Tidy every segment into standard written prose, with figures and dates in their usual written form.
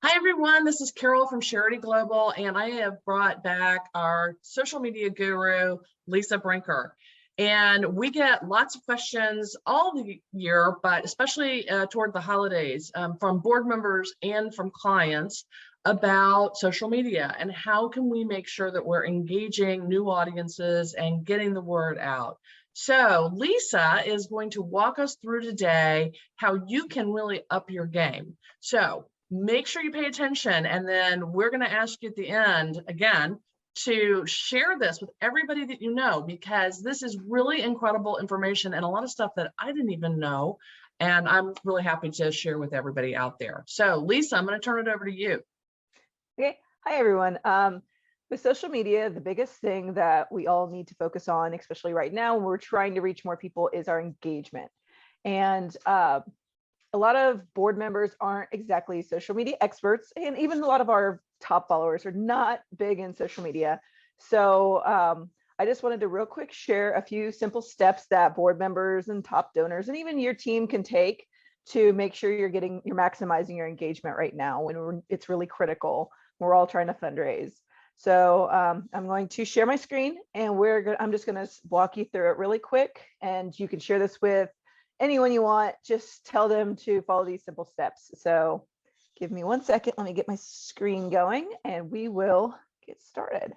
Hi, everyone. This is Carol from Charity Global, and I have brought back our social media guru, Lisa Brinker. And we get lots of questions all the year, but especially toward the holidays from board members and from clients about social media and how can we make sure that we're engaging new audiences and getting the word out. So Lisa is going to walk us through today how you can really up your game. So make sure you pay attention, and then we're going to ask you at the end again to share this with everybody that you know, because this is really incredible information and a lot of stuff that I didn't even know, and I'm really happy to share with everybody out there. So Lisa, I'm going to turn it over to you. Okay. Hi, everyone. With social media, the biggest thing that we all need to focus on, especially right now when we're trying to reach more people, is our engagement. And a lot of board members aren't exactly social media experts, and even a lot of our top followers are not big in social media. So I just wanted to real quick share a few simple steps that board members and top donors and even your team can take to make sure you're maximizing your engagement right now when it's really critical. We're all trying to fundraise. So I'm going to share my screen, and I'm just going to walk you through it really quick, and you can share this with anyone you want. Just tell them to follow these simple steps. So give me 1 second. Let me get my screen going and we will get started.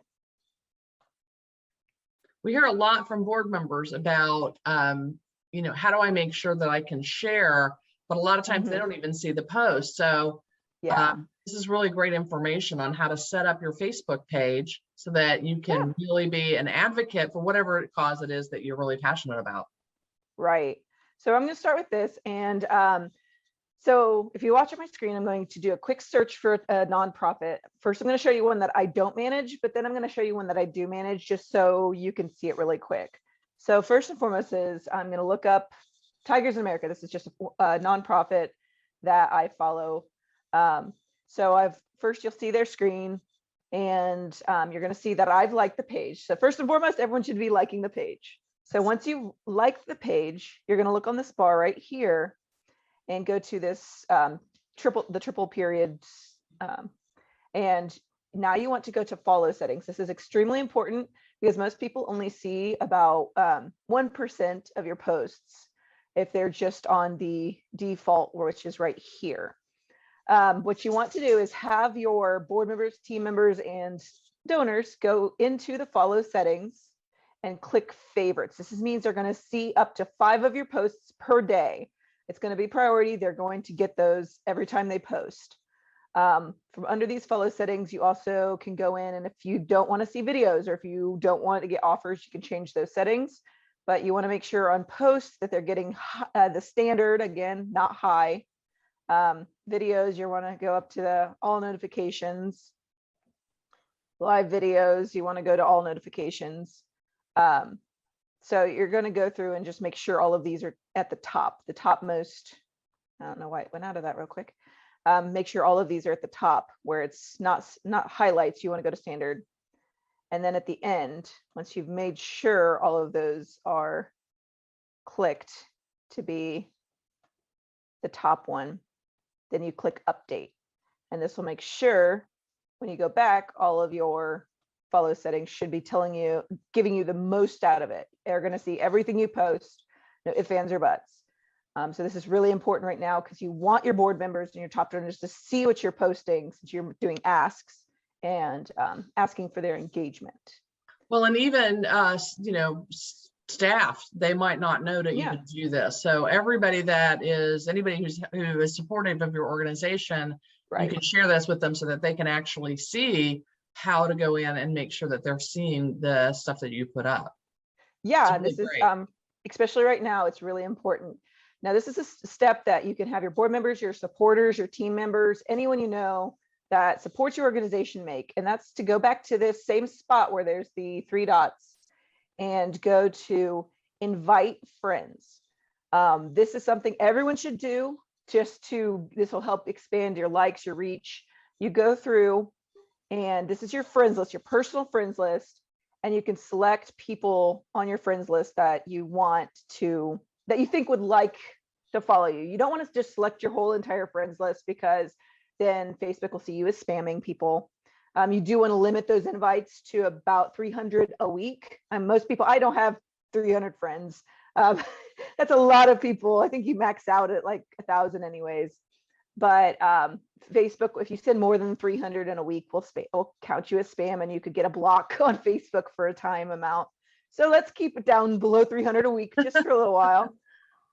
We hear a lot from board members about, how do I make sure that I can share, but a lot of times they don't even see the post. So yeah, this is really great information on how to set up your Facebook page so that you can really be an advocate for whatever cause it is that you're really passionate about. Right. So I'm going to start with this. And so if you watch on my screen, I'm going to do a quick search for a nonprofit. First, I'm going to show you one that I don't manage, but then I'm going to show you one that I do manage just so you can see it really quick. So first and foremost is I'm going to look up Tigers in America. This is just a nonprofit that I follow. So first you'll see their screen, and you're going to see that I've liked the page. So first and foremost, everyone should be liking the page. So once you like the page, you're going to look on this bar right here and go to this triple periods. And now you want to go to follow settings. This is extremely important because most people only see about 1% of your posts if they're just on the default, which is right here. What you want to do is have your board members, team members, and donors go into the follow settings and click favorites. This means they're going to see up to 5 of your posts per day. It's going to be priority. They're going to get those every time they post. From under these follow settings, you also can go in, and if you don't want to see videos or if you don't want to get offers, you can change those settings. But you want to make sure on posts that they're getting the standard, again, not high. Videos, you want to go up to the all notifications. Live videos, you want to go to all notifications. So you're going to go through and just make sure all of these are at the topmost. I don't know why it went out of that real quick. Make sure all of these are at the top where it's not highlights. You want to go to standard. And then at the end, once you've made sure all of those are clicked to be the top one, then you click update. And this will make sure when you go back, all of your follow settings should be giving you the most out of it. They're going to see everything you post, no ifs, ands, or buts. So this is really important right now because you want your board members and your top donors to see what you're posting, since you're doing asks and asking for their engagement. Well, and even staff, they might not know to even do this. So everybody anybody who is supportive of your organization, you can share this with them so that they can actually see how to go in and make sure that they're seeing the stuff that you put up. Yeah, really this is especially right now, it's really important. Now, this is a step that you can have your board members, your supporters, your team members, anyone you know that supports your organization make. And that's to go back to this same spot where there's the 3 dots and go to invite friends. This is something everyone should do. This will help expand your likes, your reach. You go through, and this is your friends list, your personal friends list, and you can select people on your friends list that you think would like to follow you. You don't want to just select your whole entire friends list because then Facebook will see you as spamming people. You do want to limit those invites to about 300 a week. And most people, I don't have 300 friends. That's a lot of people. I think you max out at like 1,000 anyways. But Facebook, if you send more than 300 in a week, will count you as spam, and you could get a block on Facebook for a time amount. So let's keep it down below 300 a week just for a little while.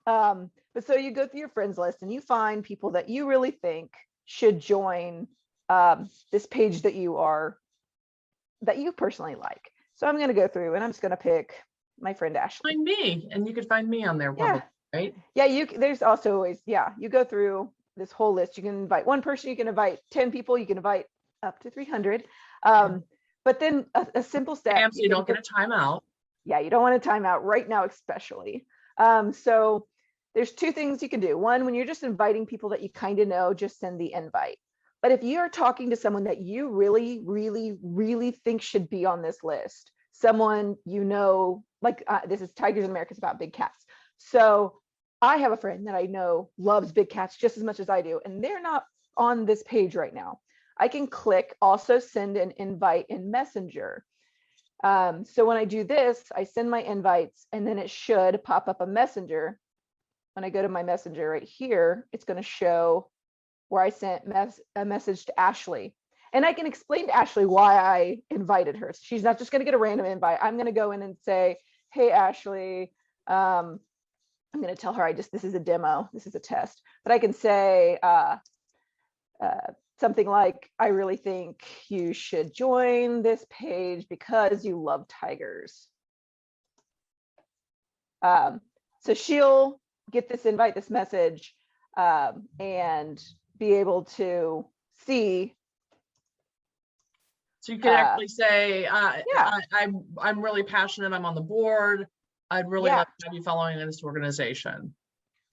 But so you go through your friends list and you find people that you really think should join this page that you personally like. So I'm going to go through and I'm just going to pick my friend Ashley. Find me, and you could find me on there, probably, right? Yeah, there's also always, you go through this whole list. You can invite one person, you can invite 10 people, you can invite up to 300. But then a simple step. So you don't get a timeout. Yeah, you don't want a timeout right now, especially. So there's two things you can do. One, when you're just inviting people that you kind of know, just send the invite. But if you're talking to someone that you really, really, really think should be on this list, someone you know, like this is Tigers in America, it's about big cats. So I have a friend that I know loves big cats just as much as I do, and they're not on this page right now. I can click also send an invite in Messenger. So when I do this, I send my invites, and then it should pop up a messenger. When I go to my messenger right here, it's going to show where I sent a message to Ashley. And I can explain to Ashley why I invited her. She's not just going to get a random invite. I'm going to go in and say, hey, Ashley, I'm going to tell her this is a demo, this is a test. But I can say something like, I really think you should join this page because you love tigers. So she'll get this invite, this message, and be able to see. So you could actually say, I'm really passionate, I'm on the board, I'd really love to have you following this organization.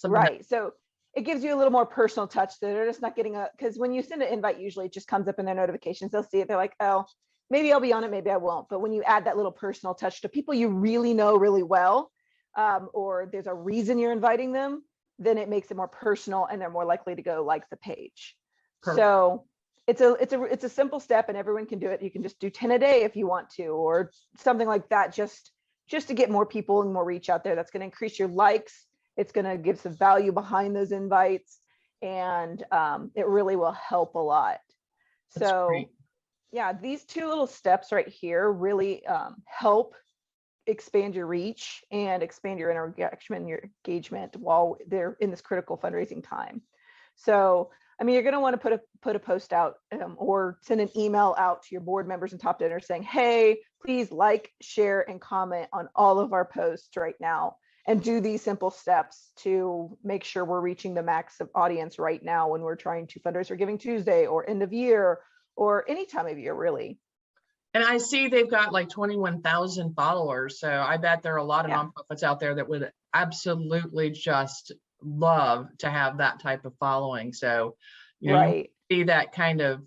Right. So it gives you a little more personal touch. So they're just not getting because when you send an invite, usually it just comes up in their notifications. They'll see it. They're like, oh, maybe I'll be on it, maybe I won't. But when you add that little personal touch to people you really know really well, or there's a reason you're inviting them, then it makes it more personal and they're more likely to go like the page. Perfect. So it's a simple step and everyone can do it. You can just do 10 a day if you want to, or something like that, just to get more people and more reach out there. That's going to increase your likes. It's going to give some value behind those invites, and it really will help a lot. That's so great. Yeah, these two little steps right here really help expand your reach and expand your interaction, your engagement while they're in this critical fundraising time. So, I mean, you're going to want to put a post out or send an email out to your board members and top donors saying, hey, please like, share, and comment on all of our posts right now, and do these simple steps to make sure we're reaching the max of audience right now when we're trying to fundraise for Giving Tuesday or end of year or any time of year, really. And I see they've got like 21,000 followers. So I bet there are a lot of nonprofits out there that would absolutely just love to have that type of following. So, you know, you see that kind of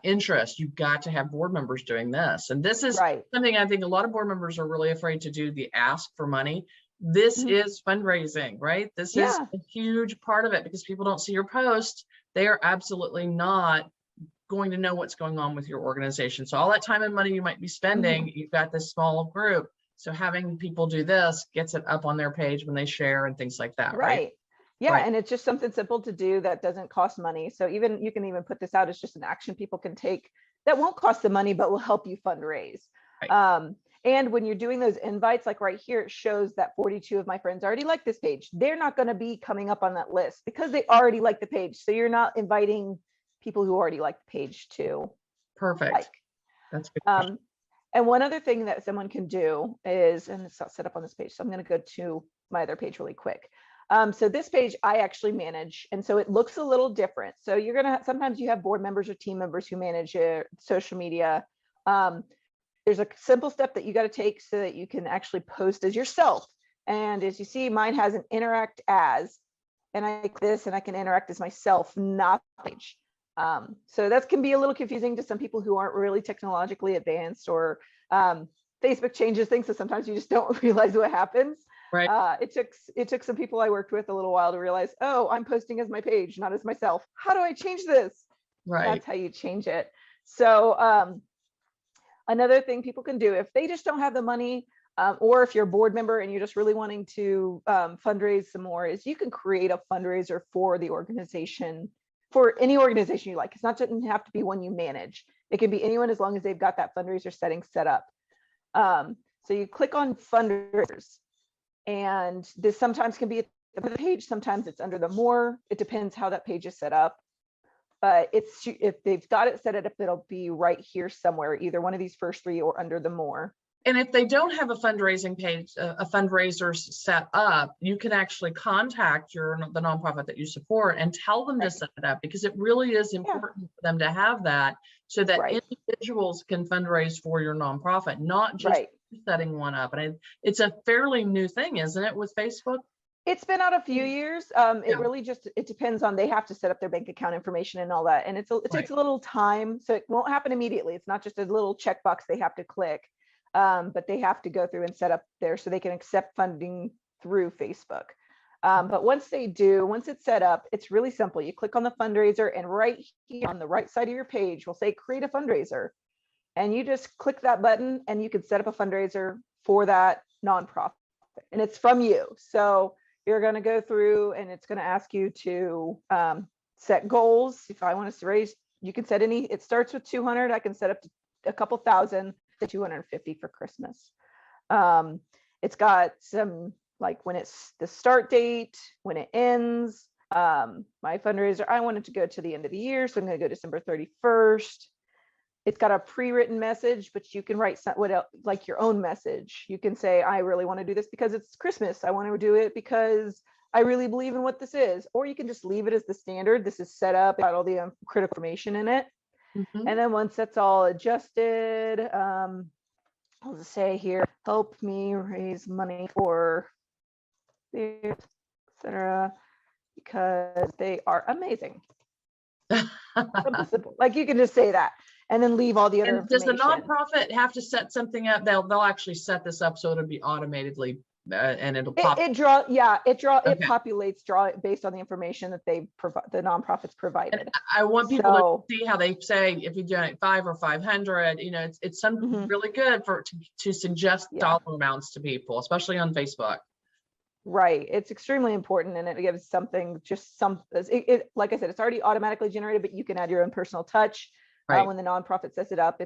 interest, you've got to have board members doing this. And this is something I think a lot of board members are really afraid to do, the ask for money. This is fundraising, right? This is a huge part of it, because people don't see your post. They are absolutely not going to know what's going on with your organization. So all that time and money you might be spending, you've got this small group. So having people do this gets it up on their page when they share and things like that, right? Yeah, and it's just something simple to do that doesn't cost money. So even you can even put this out as just an action people can take that won't cost them money, but will help you fundraise. And when you're doing those invites, like right here, it shows that 42 of my friends already like this page. They're not going to be coming up on that list because they already like the page. So you're not inviting people who already like the page too. Perfect. That's good. And one other thing that someone can do is, and it's not set up on this page, so I'm going to go to my other page really quick. So this page I actually manage, and so it looks a little different. So you're gonna sometimes you have board members or team members who manage your social media. There's a simple step that you got to take so that you can actually post as yourself. And as you see, mine has an interact as, and I like this, and I can interact as myself, not the page. So that can be a little confusing to some people who aren't really technologically advanced, or Facebook changes things, so sometimes you just don't realize what happens. It took some people I worked with a little while to realize, oh, I'm posting as my page, not as myself. How do I change this? Right. That's how you change it. So another thing people can do if they just don't have the money, or if you're a board member and you're just really wanting to fundraise some more, is you can create a fundraiser for the organization, for any organization you like. It's not doesn't have to be one you manage. It can be anyone as long as they've got that fundraiser setting set up. So you click on fundraisers, and this sometimes can be at the page, sometimes it's under the more. It depends how that page is set up. But it's if they've got it set up, it'll be right here somewhere, either one of these first three or under the more. And if they don't have a fundraising page, a fundraiser set up, you can actually contact the nonprofit that you support and tell them to set it up, because it really is important for them to have that, so that individuals can fundraise for your nonprofit, not just setting one up. And it's a fairly new thing, isn't it, with Facebook? It's been out a few years. It really just, it depends on, they have to set up their bank account information and all that. And it takes a little time. So it won't happen immediately. It's not just a little checkbox they have to click, but they have to go through and set up there so they can accept funding through Facebook. But once they do, once it's set up, it's really simple. You click on the fundraiser, and right here on the right side of your page will say create a fundraiser. And you just click that button and you can set up a fundraiser for that nonprofit. And it's from you. So you're going to go through and it's going to ask you to set goals. If I want us to raise, you can set any, it starts with 200. I can set up to a couple thousand to 250 for Christmas. It's got some, like when it's the start date, when it ends. My fundraiser, I wanted to go to the end of the year, so I'm going to go December 31st. It's got a pre-written message, but you can write like your own message. You can say, I really want to do this because it's Christmas. I want to do it because I really believe in what this is. Or you can just leave it as the standard. This is set up, got all the critical information in it. And then once that's all adjusted, I'll just say here, help me raise money for the etc. because they are amazing. Simple. Like you can just say that and then leave all the other information. Does the nonprofit have to set something up? They'll actually set this up so it'll be automatically and it'll pop. It populates based on the information that they provide, the nonprofits provided. And I want people to see how they say if you donate 5 or 500, you know, it's something really good to suggest dollar amounts to people, especially on Facebook. Right, it's extremely important, and it gives something, just some. Like I said, it's already automatically generated, but you can add your own personal touch. When the nonprofit sets it up,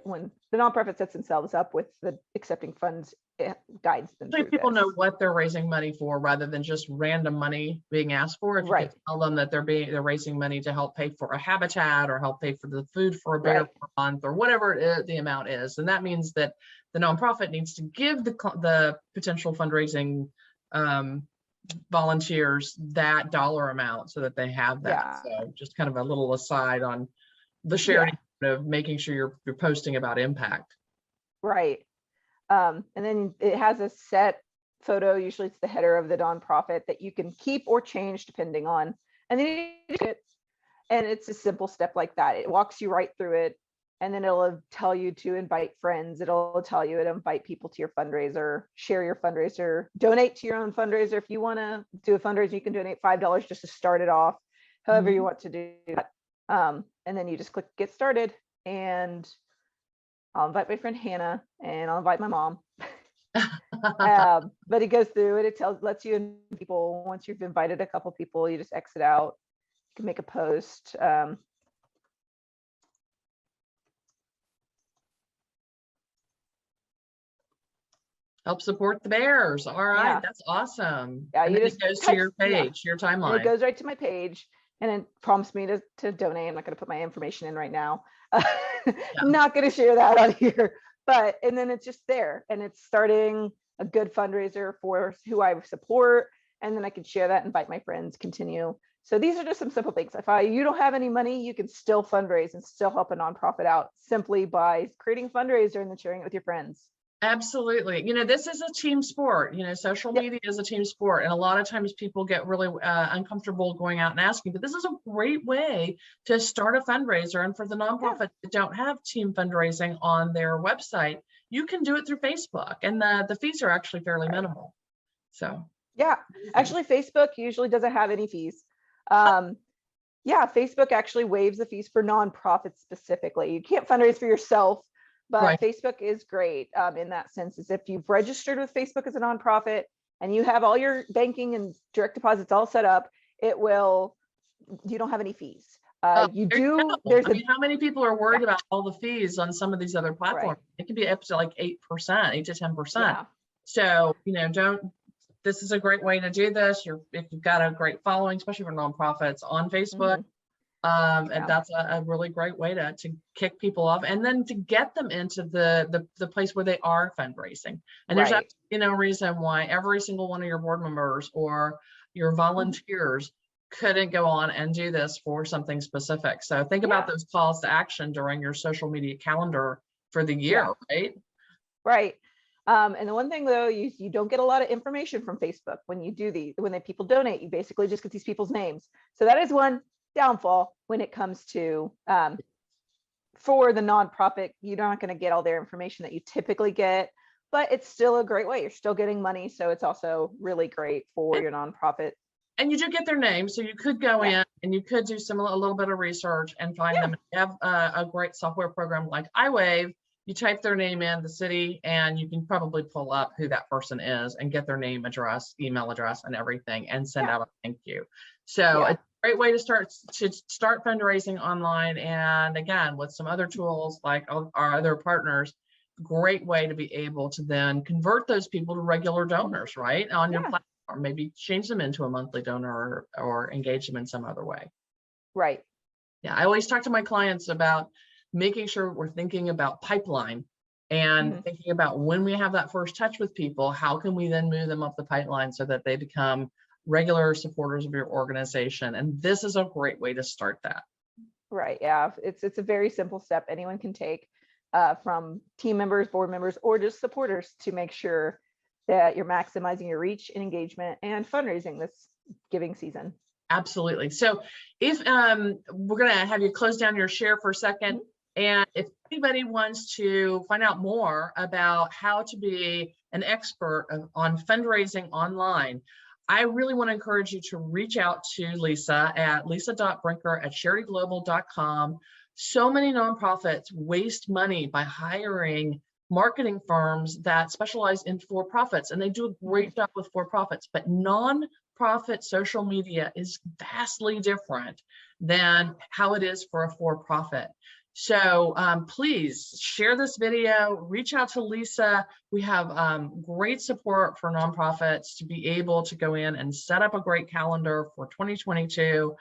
when the nonprofit sets themselves up with the accepting funds, it guides them. So people know what they're raising money for, rather than just random money being asked for. If you can tell them that they're raising money to help pay for a habitat or help pay for the food for a bear for a month or whatever the amount is, and that means that the nonprofit needs to give the potential fundraising volunteers that dollar amount so that they have that. So just kind of a little aside on the sharing of making sure you're posting about impact. Right. And then it has a set photo, usually it's the header of the nonprofit, that you can keep or change depending on, and then it's a simple step like that. It walks you right through it, and then it'll tell you to invite friends. It'll tell you to invite people to your fundraiser, share your fundraiser, donate to your own fundraiser. If you want to do a fundraiser, you can donate $5 just to start it off, however you want to do that. And then you just click get started, and I'll invite my friend Hannah, and I'll invite my mom. But it goes through it. It lets you in people. Once you've invited a couple people, you just exit out. You can make a post. Help support the bears. All right, that's awesome. Yeah, and then it goes to your page, your timeline. And it goes right to my page, and it prompts me to donate. I'm not going to put my information in right now. I'm not going to share that on here, and then it's just there, and it's starting a good fundraiser for who I support, and then I can share that, invite my friends, continue. So these are just some simple things. If you don't have any money, you can still fundraise and still help a nonprofit out simply by creating a fundraiser and then sharing it with your friends. Absolutely. You know, this is a team sport. You know, social media is a team sport. And a lot of times people get really uncomfortable going out and asking, but this is a great way to start a fundraiser. And for the nonprofits that don't have team fundraising on their website, you can do it through Facebook. And the fees are actually fairly minimal. So. Yeah, actually, Facebook usually doesn't have any fees. Yeah, Facebook actually waives the fees for nonprofits specifically. You can't fundraise for yourself, but Right. Facebook is great in that sense. Is if you've registered with Facebook as a nonprofit and you have all your banking and direct deposits all set up, you don't have any fees. You There you do, go. there's I mean, how many people are worried yeah, about all the fees on some of these other platforms? right. It could be up to like 8%, 8 to 10%. Yeah. So, this is a great way to do this. If you've got a great following, especially for nonprofits on Facebook, Mhm. and Yeah. that's a really great way to kick people off and then to get them into the place where they are fundraising. And there's Right. absolutely no reason why every single one of your board members or your volunteers couldn't go on and do this for something specific. So think about Yeah. those calls to action during your social media calendar for the year, Yeah. right? Right. And the one thing though, you don't get a lot of information from Facebook when you do when people donate. You basically just get these people's names. So that is one downfall when it comes to for the nonprofit. You're not going to get all their information that you typically get, but it's still a great way. You're still getting money, so it's also really great for your nonprofit. And you do get their name, so you could go in and you could do a little bit of research and find them. You have a great software program like iWave. You type their name in, the city, and you can probably pull up who that person is and get their name, address, email address, and everything, and send out a thank you. So it's a great way to start fundraising online. And again, with some other tools like our other partners, great way to be able to then convert those people to regular donors, right, on your platform. Or maybe change them into a monthly donor or engage them in some other way. Right. Yeah, I always talk to my clients about making sure we're thinking about pipeline and thinking about when we have that first touch with people, how can we then move them up the pipeline so that they become regular supporters of your organization? And this is a great way to start that. Right. Yeah. It's a very simple step anyone can take from team members, board members, or just supporters to make sure that you're maximizing your reach and engagement and fundraising this giving season. Absolutely. So if we're going to have you close down your share for a second, and if anybody wants to find out more about how to be an expert on fundraising online, I really want to encourage you to reach out to Lisa at lisa.brinker@charityglobal.com. So many nonprofits waste money by hiring marketing firms that specialize in for-profits, and they do a great job with for-profits, but non-profit social media is vastly different than how it is for a for-profit. So please share this video, reach out to Lisa. We have great support for nonprofits to be able to go in and set up a great calendar for 2022.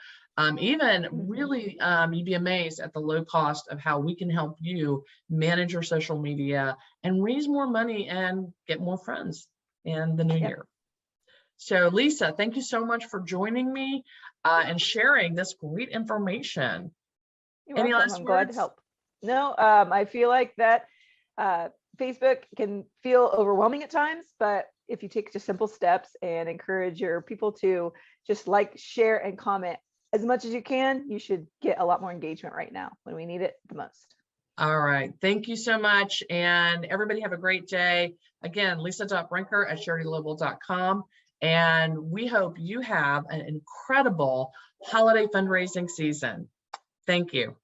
Even really, you'd be amazed at the low cost of how we can help you manage your social media and raise more money and get more friends in the new year. So Lisa, thank you so much for joining me and sharing this great information. Any last words? I'm glad to help. No, I feel like that Facebook can feel overwhelming at times, but if you take just simple steps and encourage your people to just like, share, and comment as much as you can, you should get a lot more engagement right now when we need it the most. All right. Thank you so much. And everybody have a great day. Again, lisa.brinker@charityglobal.com. And we hope you have an incredible holiday fundraising season. Thank you.